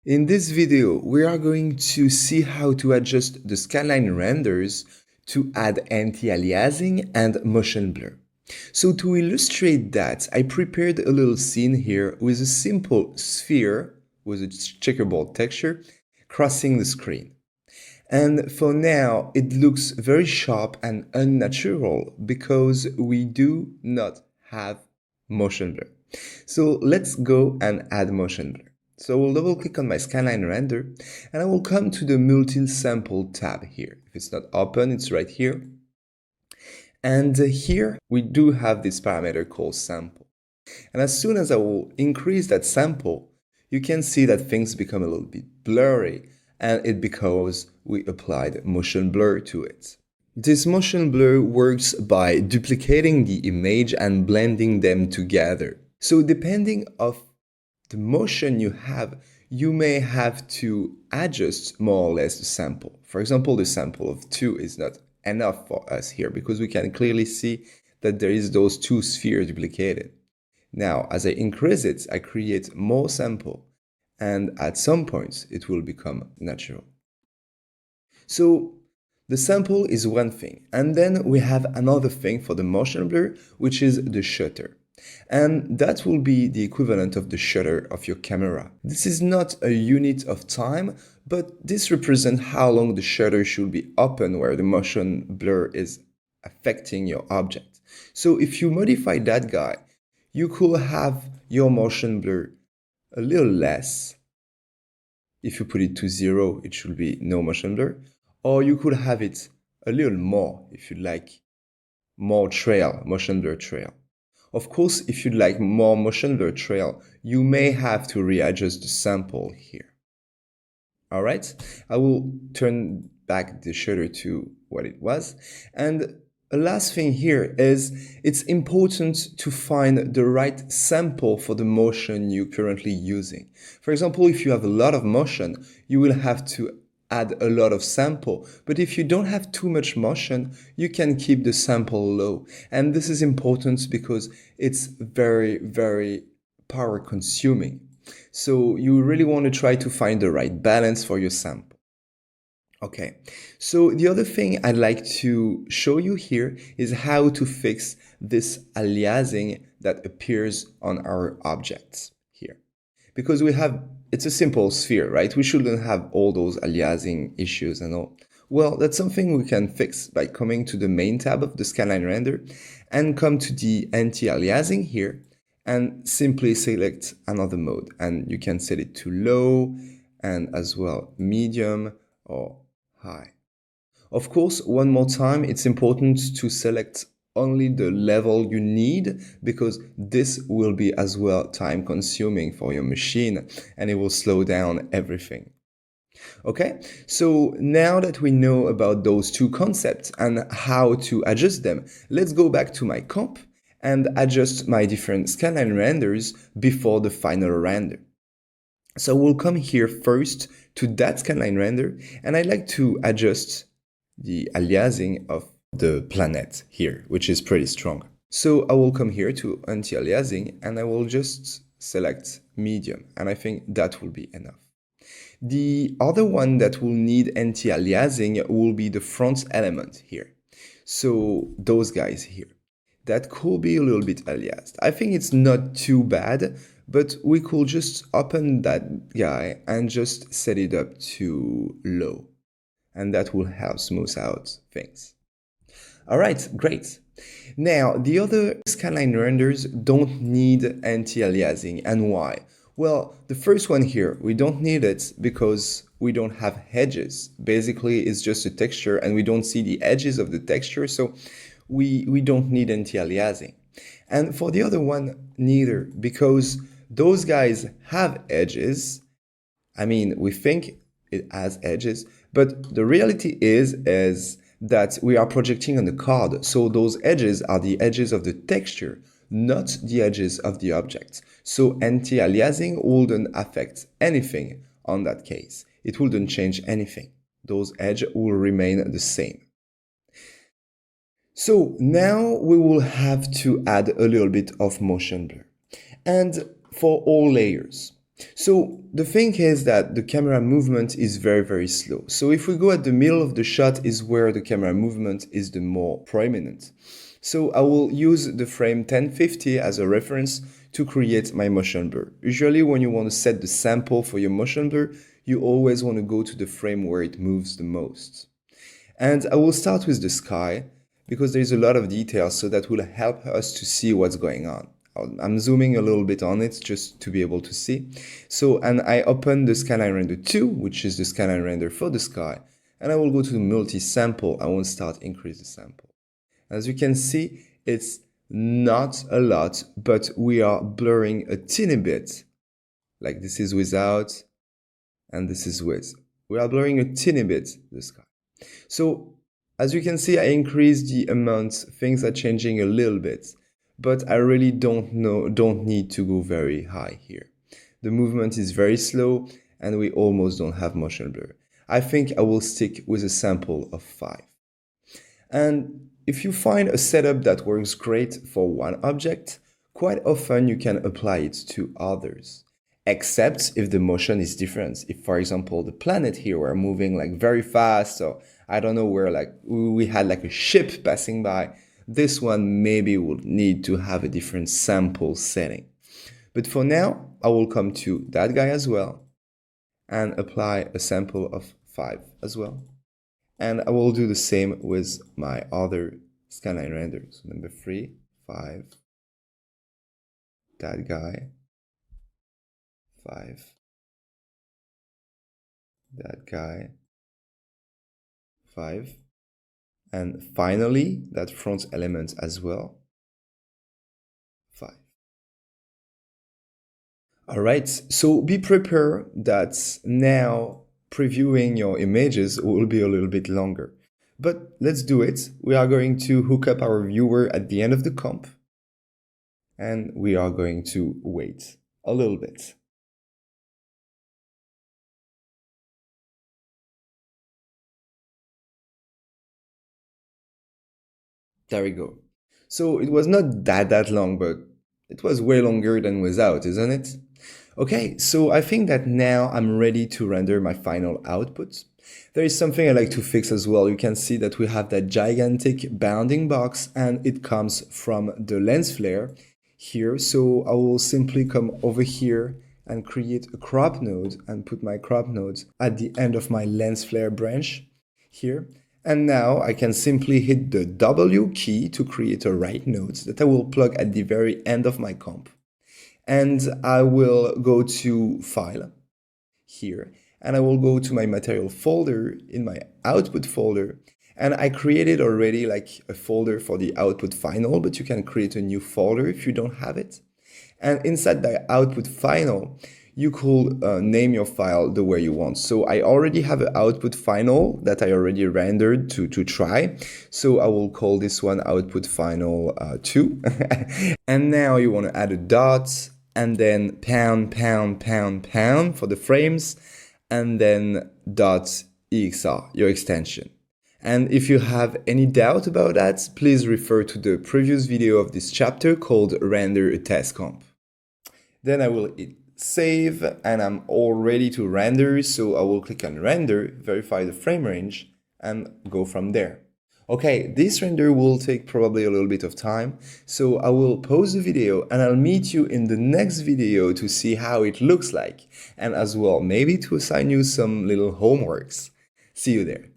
In this video, we are going to see how to adjust the skyline renders to add anti-aliasing and motion blur. So to illustrate that, I prepared a little scene here with a simple sphere with a checkerboard texture crossing the screen. And for now, it looks very sharp and unnatural because we do not have motion blur. So let's go and add motion blur. So we'll double click on my skyline render and I will come to the multi-sample tab here. If it's not open, it's right here. And here we do have this parameter called sample. And as soon as I will increase that sample, you can see that things become a little bit blurry, and it's because we applied motion blur to it. This motion blur works by duplicating the image and blending them together. So depending on the motion you have, you may have to adjust more or less the sample. For example, the sample of 2 is not enough for us here because we can clearly see that there is those two spheres duplicated. Now, as I increase it, I create more sample, and at some points it will become natural. So the sample is one thing, and then we have another thing for the motion blur, which is the shutter. And that will be the equivalent of the shutter of your camera. This is not a unit of time, but this represents how long the shutter should be open where the motion blur is affecting your object. So if you modify that guy, you could have your motion blur a little less. If you put it to 0, it should be no motion blur. Or you could have it a little more if you like more trail, motion blur trail. Of course, if you'd like more motion blur trail, you may have to readjust the sample here. All right, I will turn back the shutter to what it was. And a last thing here is it's important to find the right sample for the motion you're currently using. For example, if you have a lot of motion, you will have to add a lot of sample, but if you don't have too much motion, you can keep the sample low. And this is important because it's very, very power consuming. So you really want to try to find the right balance for your sample. Okay, so the other thing I'd like to show you here is how to fix this aliasing that appears on our objects here. Because it's a simple sphere, right? We shouldn't have all those aliasing issues and all. Well, that's something we can fix by coming to the main tab of the skyline render and come to the anti-aliasing here and simply select another mode. And you can set it to low and as well medium or high. Of course, one more time, it's important to select only the level you need because this will be as well time consuming for your machine and it will slow down everything. Okay, so now that we know about those two concepts and how to adjust them, let's go back to my comp and adjust my different skyline renders before the final render. So we'll come here first to that skyline render and I'd like to adjust the aliasing of the planet here, which is pretty strong. So I will come here to anti-aliasing and I will just select medium and I think that will be enough. The other one that will need anti-aliasing will be the front element here. So those guys here. That could be a little bit aliased. I think it's not too bad, but we could just open that guy and just set it up to low. And that will help smooth out things. All right, great. Now, the other skyline renders don't need anti-aliasing. And why? Well, the first one here, we don't need it because we don't have edges. Basically, it's just a texture and we don't see the edges of the texture, so we don't need anti-aliasing. And for the other one, neither, because those guys have edges. I mean, we think it has edges, but the reality is that we are projecting on the card, so those edges are the edges of the texture, not the edges of the object. So anti-aliasing wouldn't affect anything on that case. It wouldn't change anything. Those edges will remain the same. So now we will have to add a little bit of motion blur. And for all layers. So the thing is that the camera movement is very, very slow. So if we go at the middle of the shot is where the camera movement is the more prominent. So I will use the frame 1050 as a reference to create my motion blur. Usually when you want to set the sample for your motion blur, you always want to go to the frame where it moves the most. And I will start with the sky because there's a lot of details, so that will help us to see what's going on. I'm zooming a little bit on it just to be able to see. So, and I open the Skyline Render 2, which is the Skyline Render for the sky, and I will go to the multi-sample. I will start increase the sample. As you can see, it's not a lot, but we are blurring a teeny bit. Like this is without, and this is with. We are blurring a teeny bit the sky. So, as you can see, I increased the amount, things are changing a little bit, but I really don't need to go very high here. The movement is very slow and we almost don't have motion blur. I think I will stick with a sample of 5. And if you find a setup that works great for one object, quite often you can apply it to others. Except if the motion is different. If, for example, the planet here were moving like very fast, or I don't know, where like we had like a ship passing by, this one maybe will need to have a different sample setting. But for now, I will come to that guy as well and apply a sample of 5 as well. And I will do the same with my other skyline renders. Number 3, 5, that guy, 5, that guy, 5, and finally that front element as well, 5. All right, so be prepared that now previewing your images will be a little bit longer. But let's do it. We are going to hook up our viewer at the end of the comp, and we are going to wait a little bit. There we go. So it was not that long, but it was way longer than without, isn't it? Okay, so I think that now I'm ready to render my final output. There is something I like to fix as well. You can see that we have that gigantic bounding box and it comes from the lens flare here. So I will simply come over here and create a crop node and put my crop node at the end of my lens flare branch here. And now I can simply hit the W key to create a right node that I will plug at the very end of my comp. And I will go to File here, and I will go to my material folder in my output folder. And I created already like a folder for the output final, but you can create a new folder if you don't have it. And inside the output final, you could name your file the way you want. So I already have an output final that I already rendered to try. So I will call this one output final 2. And now you want to add a dot and then pound for the frames, and then .exr, your extension. And if you have any doubt about that, please refer to the previous video of this chapter called Render a Test Comp. Then I will hit save, and I'm all ready to render, so I will click on render, verify the frame range, and go from there. Okay, this render will take probably a little bit of time, so I will pause the video and I'll meet you in the next video to see how it looks like, and as well maybe to assign you some little homeworks. See you there.